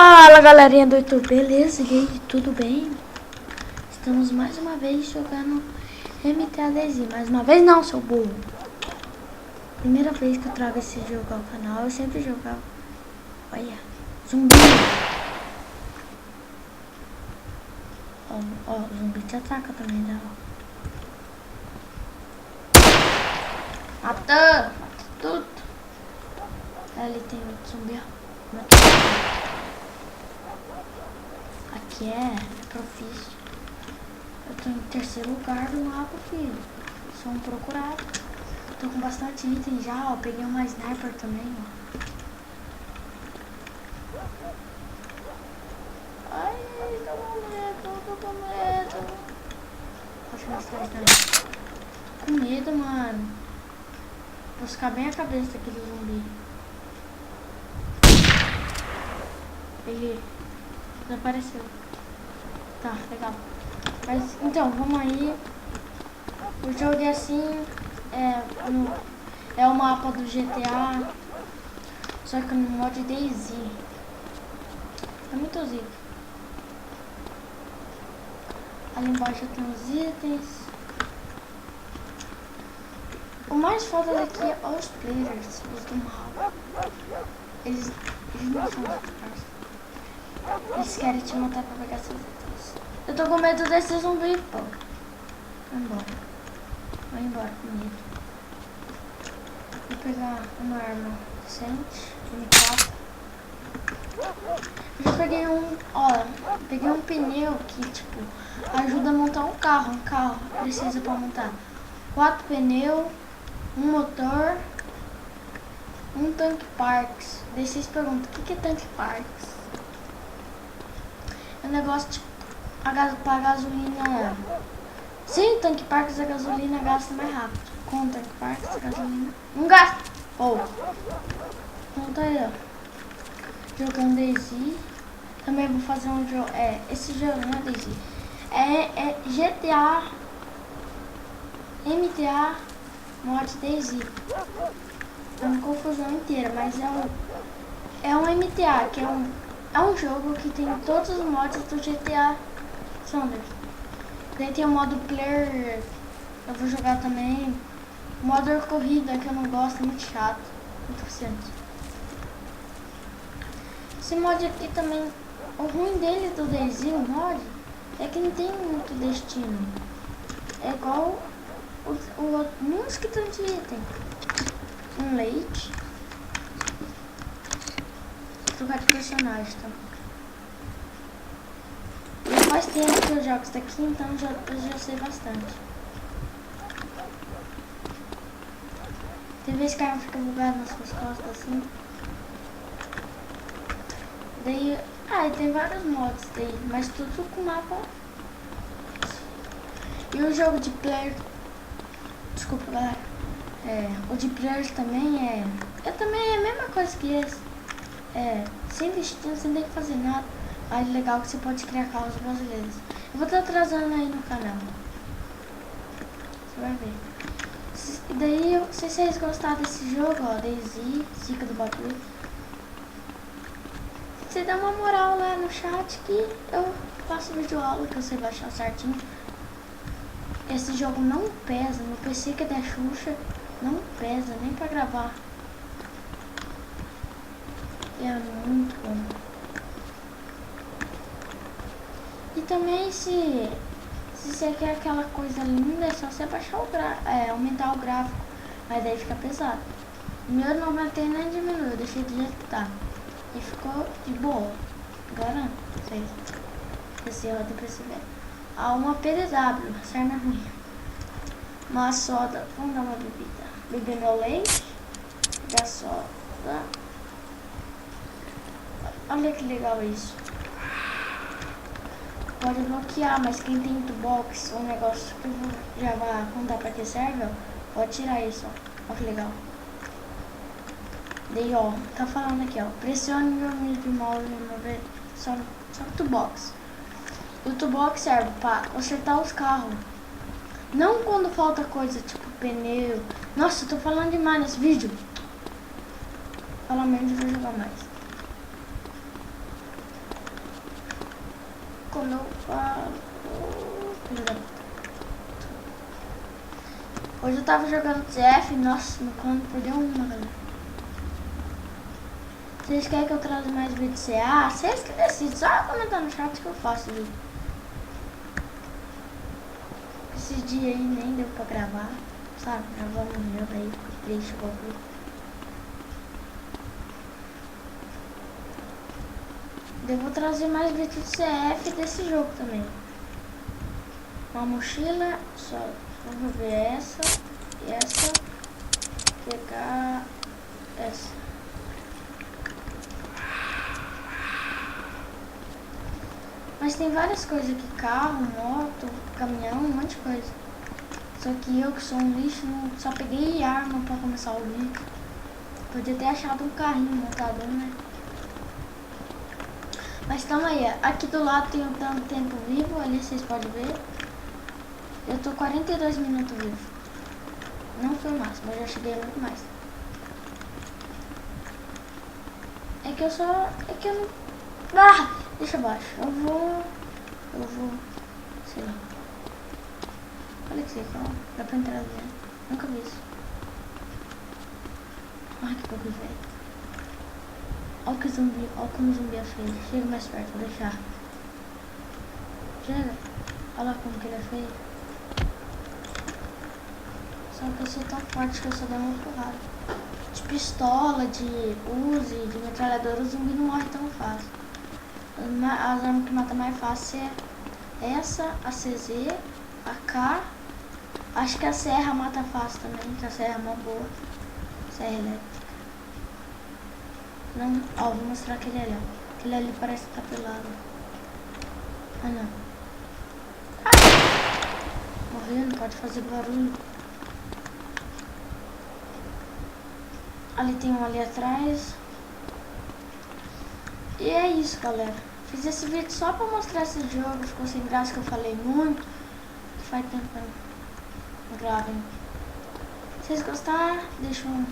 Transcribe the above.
Fala galerinha do YouTube, beleza? E aí, tudo bem? Estamos mais uma vez jogando MTADZ. Mais uma vez não, seu burro. Primeira vez que eu trago esse jogo ao canal, eu sempre jogava. Olha, zumbi. Ó, o zumbi te ataca também, né? Mata tudo. Ali tem outro zumbi, ó. Aqui é profício. Eu tô em terceiro lugar no mapa, filho. Sou um procurado. Tô com bastante item já, ó. Peguei uma sniper também, ó. Ai, tô com medo. Acho que mais tarde também. Com medo, mano. Vou ficar bem a cabeça aqui do zumbi. Peguei. Desapareceu. Tá, legal. Mas, então, vamos aí. O jogo é assim, é o mapa do GTA, só que no mod DayZ. É muito zica. Ali embaixo tem os itens. O mais foda daqui é os players, os do mal. Eles não são os. Eles querem te matar pra pegar seus itens. Eu tô com medo desse zumbi, pô. Vai embora. Vai embora comigo. Vou pegar uma arma decente. M4. Eu já peguei peguei um pneu que, tipo, ajuda a montar um carro. Um carro precisa pra montar 4 pneus, um motor, um tanque parks. Daí vocês perguntam, o que é tanque parks? É um negócio tipo pra gasolina. Sem tanque parks a gasolina gasta mais rápido. Com tanque parks a gasolina não gasta. Então tá aí, ó. Jogando DayZ. Também vou fazer um jogo. Esse jogo não é DayZ. É GTA MTA mod DayZ. É uma confusão inteira, mas é um MTA, que é um jogo que tem todos os mods do GTA Sanders. Daí tem o modo player, eu vou jogar também. O modo corrida, que eu não gosto, é muito chato, muito viciante. Esse mod aqui também, o ruim dele do DayZ, o mod, é que não tem muito destino. É igual o outro, uns que tem de item. Um leite. Trocar de personagem também. Faz tempo que eu jogo isso daqui, então eu já sei bastante. Tem vezes que a arma fica bugada nas suas costas assim. Daí, tem vários mods daí, mas tudo com mapa. E o jogo de player, desculpa galera, o de player também também é a mesma coisa que esse. Sem destino, sem ter que fazer nada. Mas legal que você pode criar carros brasileiros. Eu vou estar trazendo aí no canal. Você vai ver. E daí, se vocês gostaram desse jogo, ó, DayZ, Zica do Bagulho, você dá uma moral lá no chat que eu faço vídeo aula que você vai achar certinho. Esse jogo não pesa, no PC que é da Xuxa, não pesa nem pra gravar. É muito bom. E também se você quer aquela coisa linda, é só você baixar aumentar o gráfico, mas daí fica pesado. O meu não aumentei nem diminuiu, eu deixei do jeito que tá. E ficou de boa, garanto vocês. Esse eu tem pra você ver. Uma PDW, serve ruim. Uma soda, vamos dar uma bebida. Beber meu leite, da soda. Olha que legal isso. Pode bloquear, mas quem tem box, um negócio que eu já vai contar pra que serve, ó, pode tirar isso, ó. Olha que legal. Daí, ó, tá falando aqui, ó. Pressione meu mídia de mouse e mover só o toolbox. O toolbox serve pra consertar os carros. Não quando falta coisa, tipo pneu. Nossa, eu tô falando demais nesse vídeo. Fala menos e vou jogar mais. como eu falo. Filho da puta. Hoje eu tava jogando TF, nossa, meu clone perdeu uma, galera. Vocês querem que eu traga mais vídeo de CA? Vocês que decidem, só comentar no chat que eu faço vídeo. Esses dias aí nem deu pra gravar, sabe? Gravando um jogo aí, fico triste com o eu vou trazer mais vídeos de CF desse jogo também. Uma mochila, só vou ver essa e essa. Pegar essa. Mas tem várias coisas aqui, carro, moto, caminhão, um monte de coisa. Só que eu que sou um lixo, só peguei arma pra começar o vídeo. Podia ter achado um carrinho montado, né? Mas tamo aí, aqui do lado tem um tanto tempo vivo, ali vocês podem ver. Eu tô 42 minutos vivo. Não foi o máximo, eu já cheguei muito mais. É que eu só... é que eu não... Ah! Deixa abaixo. Eu vou... sei lá. Olha que seca, ó. Dá pra entrar dentro. Nunca vi isso. Ai, que pouco velho. Olha que zumbi, olha como o zumbi é feio. Chega mais perto, vou deixar. Chega. Olha lá como que ele é feio. Só que eu sou tão forte que eu só dou uma porrada. De pistola, de Uzi, de metralhadora, o zumbi não morre tão fácil. As armas que matam mais fácil é essa, a CZ, a K. Acho que a serra mata fácil também, que a serra é uma boa. Serra elétrica. Não, ó, vou mostrar aquele ali, ó. Aquele ali parece que tá pelado. Ah, não. Ah! Morreu, não pode fazer barulho. Ali tem um ali atrás. E é isso, galera. Fiz esse vídeo só pra mostrar esse jogo. Ficou sem graça que eu falei muito. Faz tempo que eu não gravo. Se vocês gostaram, deixa um